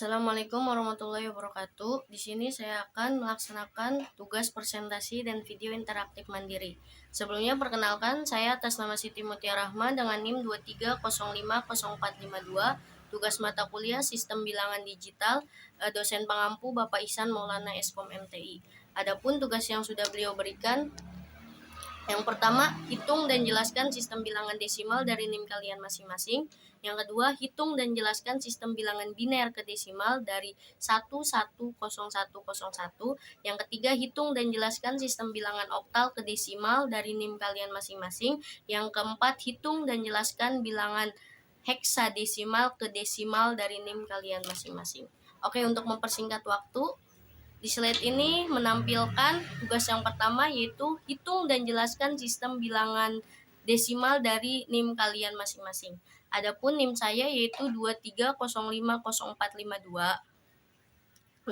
Assalamualaikum warahmatullahi wabarakatuh. Di sini saya akan melaksanakan tugas presentasi dan video interaktif mandiri. Sebelumnya perkenalkan, saya atas nama Siti Mutia Rahma dengan NIM 23050452, tugas mata kuliah Sistem Bilangan Digital, dosen pengampu Bapak Ihsan Maulana Eskom MTI. Adapun tugas yang sudah beliau berikan, yang pertama, hitung dan jelaskan sistem bilangan desimal dari NIM kalian masing-masing. Yang kedua, hitung dan jelaskan sistem bilangan biner ke desimal dari 110101. Yang ketiga, hitung dan jelaskan sistem bilangan oktal ke desimal dari NIM kalian masing-masing. Yang keempat, hitung dan jelaskan bilangan heksadesimal ke desimal dari NIM kalian masing-masing. Oke, untuk mempersingkat waktu, di slide ini menampilkan tugas yang pertama, yaitu hitung dan jelaskan sistem bilangan desimal dari NIM kalian masing-masing. Adapun NIM saya yaitu 23050452.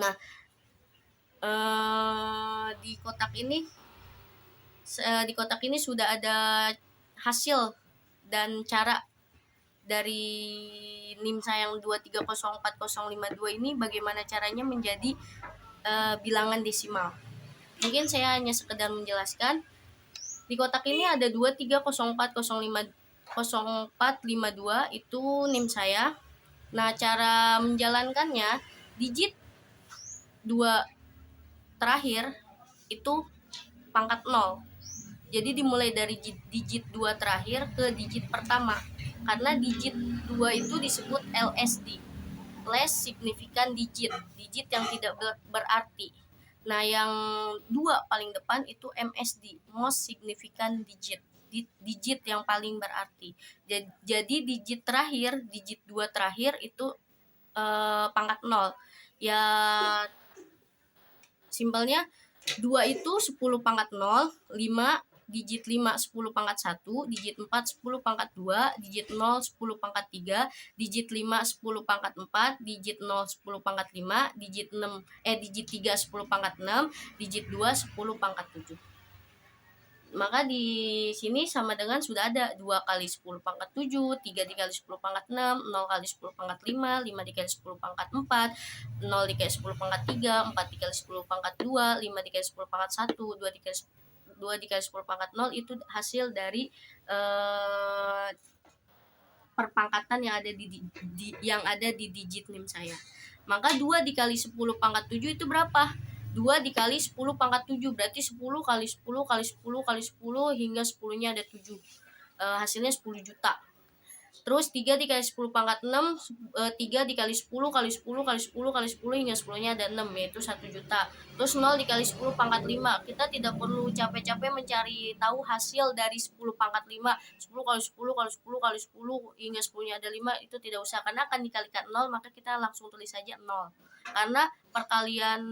Nah, di kotak ini sudah ada hasil dan cara dari NIM saya yang 23040552 ini, bagaimana caranya menjadi bilangan desimal. Mungkin saya hanya sekedar menjelaskan. Di kotak ini ada 23040452, itu NIM saya. Nah, cara menjalankannya, digit 2 terakhir itu pangkat 0. Jadi dimulai dari digit 2 terakhir ke digit pertama. Karena digit 2 itu disebut LSD, less significant digit, digit yang tidak berarti. Nah, yang 2 paling depan itu MSD, most significant digit, digit yang paling berarti. Jadi digit terakhir, digit 2 terakhir itu pangkat 0. Ya, simpelnya 2 itu 10 pangkat 0, 5 digit 5 10 pangkat 1, digit 4 10 pangkat 2, digit 0 10 pangkat 3, digit 5 10 pangkat 4, digit 0 10 pangkat 5, digit 3 10 pangkat 6, digit 2 10 pangkat 7. Maka di sini sama dengan sudah ada 2 kali 10 pangkat 7, 3 dikali 10 pangkat 6, 0 kali 10 pangkat 5, 5 dikali 10 pangkat 4, 0 dikali 10 pangkat 3, 4 dikali 10 pangkat 2, 5 dikali 10 pangkat 1, 2 dikali 10 pangkat 0, itu hasil dari perpangkatan yang ada di digit NIM saya. Maka 2 dikali 10 pangkat 7 itu berapa? 2 dikali 10 pangkat 7 berarti 10 kali 10 kali 10 kali 10 hingga 10-nya ada 7. Hasilnya 10 juta. Terus 3 dikali 10 pangkat 6, 3 dikali 10 kali 10 kali 10 kali 10 hingga 10-nya ada 6, yaitu 1 juta. Terus 0 dikali 10 pangkat 5. Kita tidak perlu capek-capek mencari tahu hasil dari 10 pangkat 5. 10 kali 10 kali 10 kali 10 hingga 10-nya ada 5, itu tidak usah, karena akan dikalikan 0, maka kita langsung tulis saja 0. Karena perkalian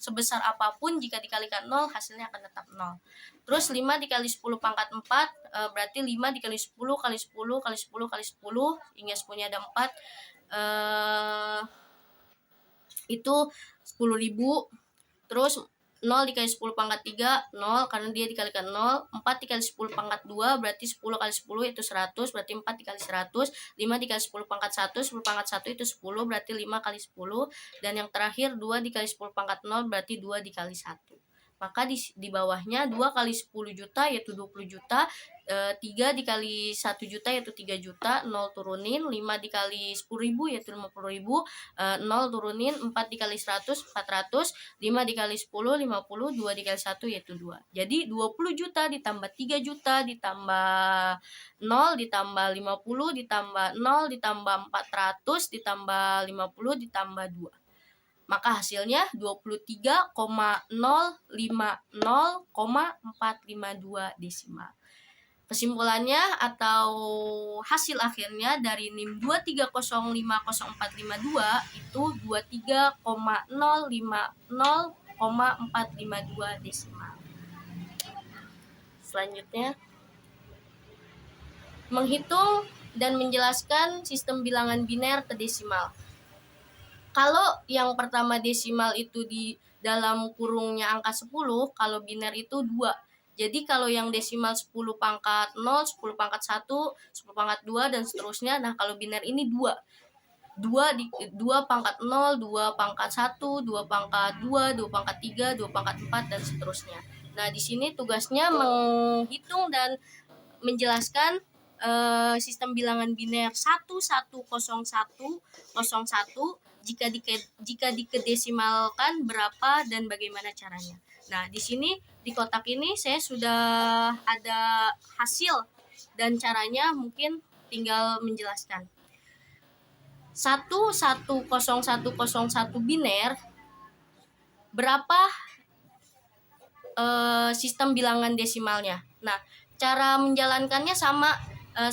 sebesar apapun jika dikalikan 0, hasilnya akan tetap 0. Terus 5 dikali 10 pangkat 4, berarti 5 dikali 10 kali 10 kali 10 kali 10 hingga 10-nya ada 4, itu 10.000. Terus 0 dikali 10 pangkat 3, 0 karena dia dikalikan 0. 4 dikali 10 pangkat 2 berarti 10 kali 10 itu 100, berarti 4 dikali 100. 5 dikali 10 pangkat 1, 10 pangkat 1 itu 10, berarti 5 kali 10. Dan yang terakhir 2 dikali 10 pangkat 0 berarti 2 dikali 1. Maka di bawahnya 2 kali 10 juta yaitu 20 juta, 3 dikali 1 juta yaitu 3 juta, 0 turunin, 5 dikali 10.000 yaitu 50.000, 0 turunin, 4 dikali 100 400, 5 dikali 10 50, 2 dikali 1 yaitu 2. Jadi 20 juta ditambah 3 juta ditambah 0 ditambah 50 ditambah 0 ditambah 400 ditambah 50 ditambah 2. Maka hasilnya 23,050,452 desimal. Kesimpulannya atau hasil akhirnya dari NIM 23050452 itu 23,050,452 desimal. Selanjutnya, menghitung dan menjelaskan sistem bilangan biner ke desimal. Kalau yang pertama desimal itu di dalam kurungnya angka 10, kalau biner itu 2. Jadi kalau yang desimal 10 pangkat 0, 10 pangkat 1, 10 pangkat 2, dan seterusnya. Nah, kalau biner ini 2. 2 pangkat 0, 2 pangkat 1, 2 pangkat 2, 2 pangkat 3, 2 pangkat 4, dan seterusnya. Nah, di sini tugasnya menghitung dan menjelaskan sistem bilangan biner 110101 jika dikedesimalkan berapa dan bagaimana caranya. Nah, di sini di kotak ini saya sudah ada hasil dan caranya, mungkin tinggal menjelaskan. 110101 biner berapa sistem bilangan desimalnya. Nah, cara menjalankannya sama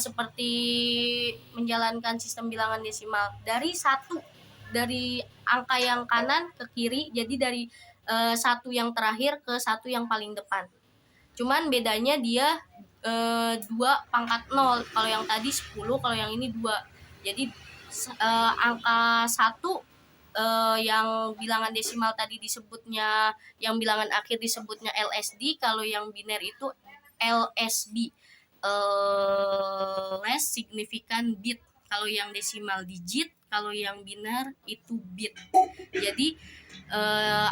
seperti menjalankan sistem bilangan desimal, dari angka yang kanan ke kiri, jadi dari 1 yang terakhir ke 1 yang paling depan. Cuman bedanya dia 2 pangkat 0. Kalau yang tadi 10, kalau yang ini 2. Jadi angka 1 yang bilangan desimal tadi disebutnya, yang bilangan akhir disebutnya LSD, kalau yang biner itu LSB, less significant bit. Kalau yang desimal digit, kalau yang biner itu bit. Jadi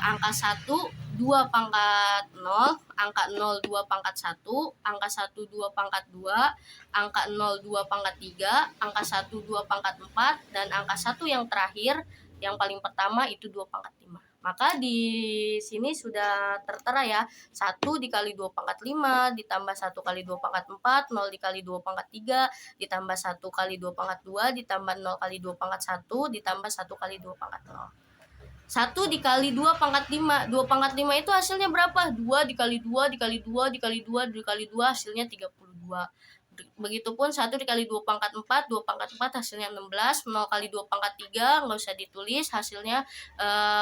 angka 1 2 pangkat 0, angka 0 2 pangkat 1, angka 1 2 pangkat 2, angka 0 2 pangkat 3, angka 1 2 pangkat 4, dan angka 1 yang terakhir yang paling pertama itu 2 pangkat 5. Maka di sini sudah tertera ya, 1 dikali 2 pangkat 5 ditambah 1 kali 2 pangkat 4, 0 dikali 2 pangkat 3 ditambah 1 kali 2 pangkat 2 ditambah 0 kali 2 pangkat 1 ditambah 1 kali 2 pangkat 0. 1 dikali 2 pangkat 5. 2 pangkat 5 itu hasilnya berapa? 2 dikali 2 dikali 2 dikali 2 dikali 2 hasilnya 32. Begitupun 1 dikali 2 pangkat 4, 2 pangkat 4 hasilnya 16, 0 kali 2 pangkat 3 nggak usah ditulis hasilnya,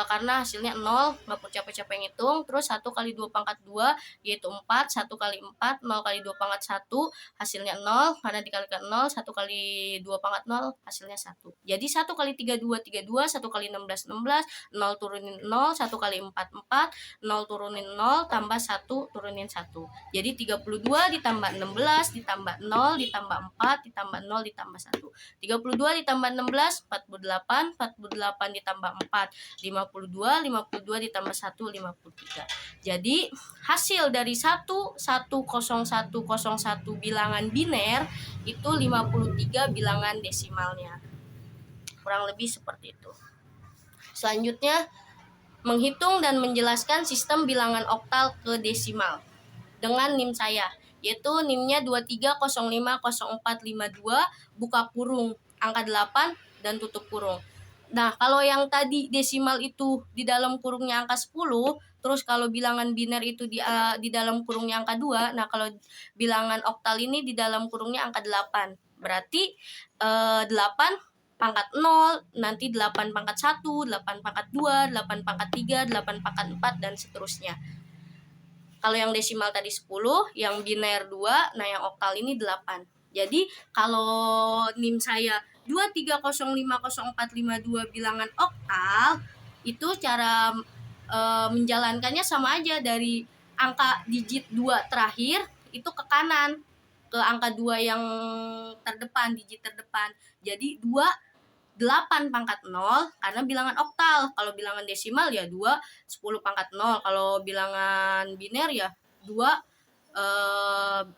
karena hasilnya 0, nggak perlu capek-capek ngitung. Terus 1 kali 2 pangkat 2 yaitu 4, 1 kali 4, 0 kali 2 pangkat 1 hasilnya 0, karena dikalikan 0, 1 kali 2 pangkat 0 hasilnya 1. Jadi 1 kali 32, 32, 1 kali 16, 16, 0 turunin 0, 1 kali 4, 4, 0 turunin 0, tambah 1 turunin 1. Jadi 32 ditambah 16 ditambah 0 ditambah 4 ditambah 0 ditambah 1. 32 ditambah 16 48, 48 ditambah 4 52, 52 ditambah 1 53. Jadi hasil dari 110101 bilangan biner itu 53 bilangan desimalnya. Kurang lebih seperti itu. Selanjutnya, menghitung dan menjelaskan sistem bilangan oktal ke desimal dengan NIM saya, yaitu NIM-nya 23050452, buka kurung, angka 8 dan tutup kurung. Nah, kalau yang tadi desimal itu di dalam kurungnya angka 10, terus kalau bilangan biner itu di dalam kurungnya angka 2, nah kalau bilangan oktal ini di dalam kurungnya angka 8. Berarti 8 pangkat 0, nanti 8 pangkat 1, 8 pangkat 2, 8 pangkat 3, 8 pangkat 4, dan seterusnya. Kalau yang desimal tadi 10, yang biner 2, nah yang oktal ini 8. Jadi kalau NIM saya 23050452 bilangan oktal, itu cara menjalankannya sama aja, dari angka digit 2 terakhir itu ke kanan, ke angka 2 yang terdepan, digit terdepan. Jadi 8 pangkat 0 karena bilangan oktal. Kalau bilangan desimal ya 2 10 pangkat 0. Kalau bilangan biner ya 2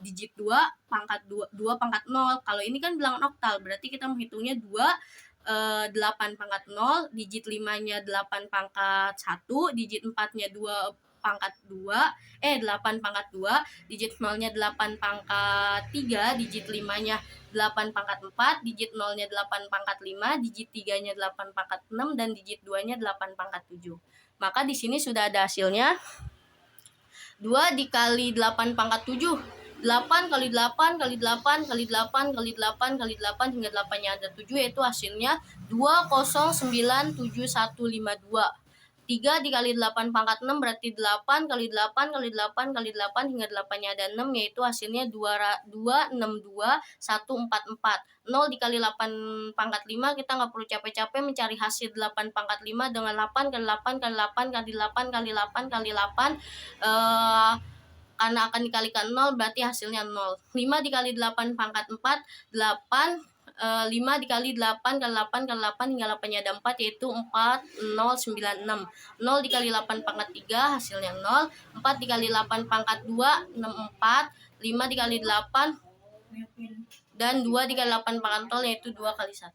digit 2 pangkat 2 pangkat 0. Kalau ini kan bilangan oktal, berarti kita menghitungnya 2 8 pangkat 0, digit 5-nya 8 pangkat 1, digit 4-nya 2 pangkat 2, 8 pangkat 2, digit 0-nya 8 pangkat 3, digit 5-nya 8 pangkat 4, digit 0-nya 8 pangkat 5, digit 3-nya 8 pangkat 6, dan digit 2-nya 8 pangkat 7. Maka di sini sudah ada hasilnya. 2 dikali 8 pangkat 7, 8 kali 8 kali 8 kali 8 kali 8 kali 8 hingga 8-nya ada 7, yaitu hasilnya 20975152. 3 dikali 8 pangkat 6 berarti 8 kali 8 kali 8 kali 8 hingga 8-nya ada 6, yaitu hasilnya 262144. 0 dikali 8 pangkat 5, kita nggak perlu capek-capek mencari hasil 8 pangkat 5 dengan 8 kali 8 kali 8 kali 8 kali 8 kali 8, karena akan dikalikan 0 berarti hasilnya 0. 5 dikali 8 pangkat 4, 8 5 dikali 8 kali 8 kali 8 hingga 8-nya ada 4, yaitu 4, 0, 9, 6. 0 dikali 8 pangkat 3 hasilnya 0. 4 dikali 8 pangkat 2 6, 4. 5 dikali 8 dan 2 dikali 8 pangkat 0 yaitu 2 kali 1.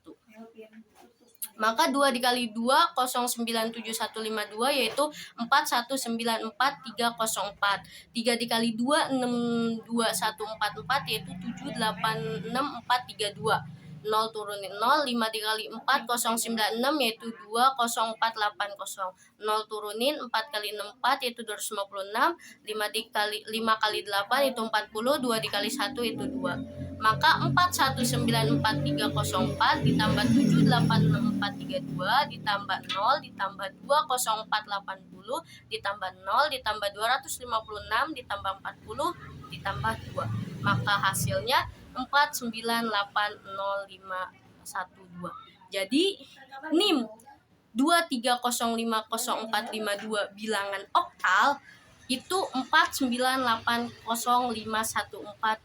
Maka 2 dikali 2 097152 yaitu 4194304. 3 dikali 2 62144 yaitu 786432. 0 turunin 0. 5 dikali 4 096 yaitu 20480. 0 turunin 4 kali 6 4 yaitu 256. 5 dikali 5 kali 8 itu 40. 2 dikali 1 itu 2. Maka 4194304 ditambah 786432 ditambah 0 ditambah 20480 ditambah 0 ditambah 256 ditambah 40 ditambah 2. Maka hasilnya 4980512. Jadi NIM 2305042 bilangan oktal itu 4980514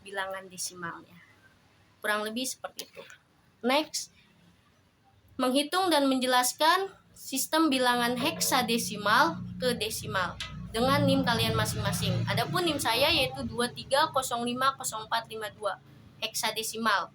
bilangan desimalnya. Kurang lebih seperti itu. Next, menghitung dan menjelaskan sistem bilangan heksadesimal ke desimal dengan NIM kalian masing-masing. Adapun NIM saya yaitu 23050452 heksadesimal.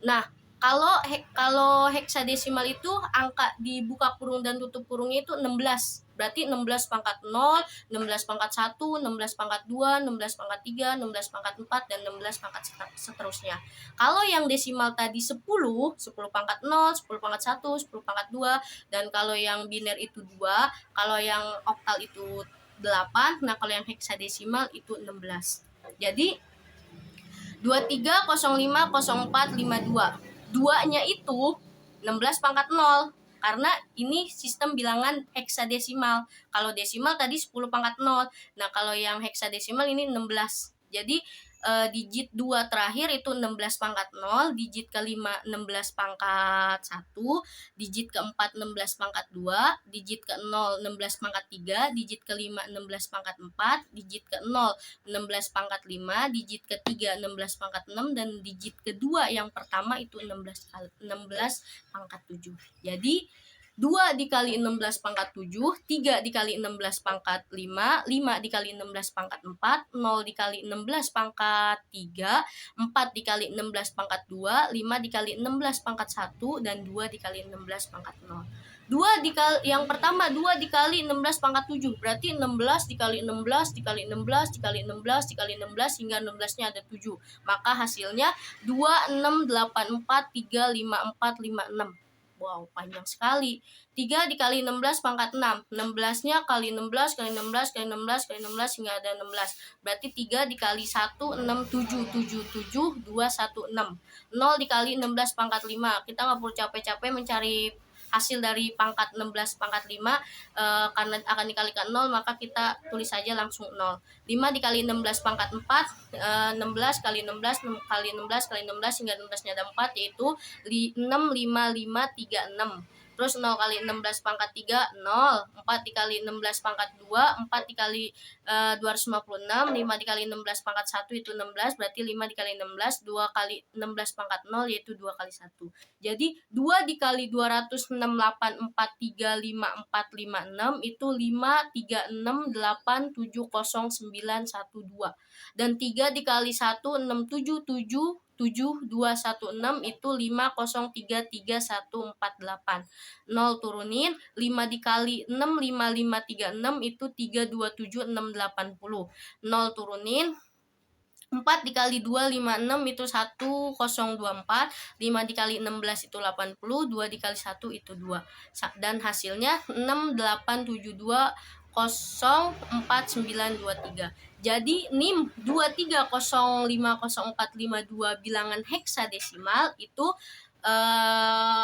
Nah, kalau heksadesimal itu angka dibuka kurung dan tutup kurungnya itu 16. Berarti 16 pangkat 0, 16 pangkat 1, 16 pangkat 2, 16 pangkat 3, 16 pangkat 4, dan 16 pangkat seterusnya. Kalau yang desimal tadi 10 pangkat 0, 10 pangkat 1, 10 pangkat 2, dan kalau yang biner itu 2, kalau yang oktal itu 8, nah kalau yang heksadesimal itu 16. Jadi 23050452. 2-nya itu 16 pangkat 0. Karena ini sistem bilangan heksadesimal. Kalau desimal tadi 10 pangkat 0. Nah, kalau yang heksadesimal ini 16. Jadi digit 2 terakhir itu 16 pangkat 0, digit kelima 16 pangkat 1, digit keempat 16 pangkat 2, digit ke-0 16 pangkat 3, digit kelima 16 pangkat 4, digit ke-0 16 pangkat 5, digit ketiga 16 pangkat 6, dan digit kedua yang pertama itu 16 pangkat 7. Jadi 2 dikali 16 pangkat 7, 3 dikali 16 pangkat 5, 5 dikali 16 pangkat 4, 0 dikali 16 pangkat 3, 4 dikali 16 pangkat 2, 5 dikali 16 pangkat 1, dan 2 dikali 16 pangkat 0. 2 dikali yang pertama 2 dikali 16 pangkat 7, berarti 16 dikali 16 dikali 16 dikali 16 dikali 16 hingga 16-nya ada 7. Maka hasilnya 268435456. Wow, panjang sekali. 3 dikali 16 pangkat 6. 16-nya kali 16 kali 16 kali 16 kali 16 hingga ada 16. Berarti 3 dikali 1 6 7 7 7 2 1 6. 0 dikali 16 pangkat 5. Kita nggak perlu capek-capek mencari hasil dari pangkat 16 pangkat 5 karena akan dikalikan 0, maka kita tulis saja langsung 0. 5 dikali 16 pangkat 4, 16 kali 16 kali 16 kali 16 hingga 16-nya ada 4, yaitu 6 5 5 3 6. Terus 0 kali 16 pangkat 3, 0. 4 dikali 16 pangkat 2, 4 dikali 256. 5 dikali 16 pangkat 1 itu 16. Berarti 5 dikali 16, 2 kali 16 pangkat 0 yaitu 2 kali 1. Jadi 2 dikali 268435456 itu 536870912. Dan 3 dikali 1 6777216 itu 5033148. 0 turunin 5 dikali 6 5536 itu 327680. 0 turunin 4 dikali 2 56 itu 1024. 5 dikali 16 itu 80. 2 dikali 1 itu 2. Dan hasilnya 68720493. Jadi NIM 230500452 bilangan heksadesimal itu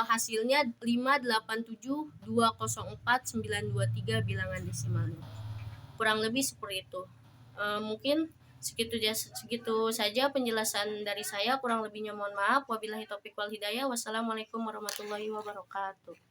hasilnya 587204923 bilangan desimalnya. Kurang lebih seperti itu. Mungkin segitu saja penjelasan dari saya. Kurang lebihnya mohon maaf. Wabillahi taufiq wal hidayah. Wassalamualaikum warahmatullahi wabarakatuh.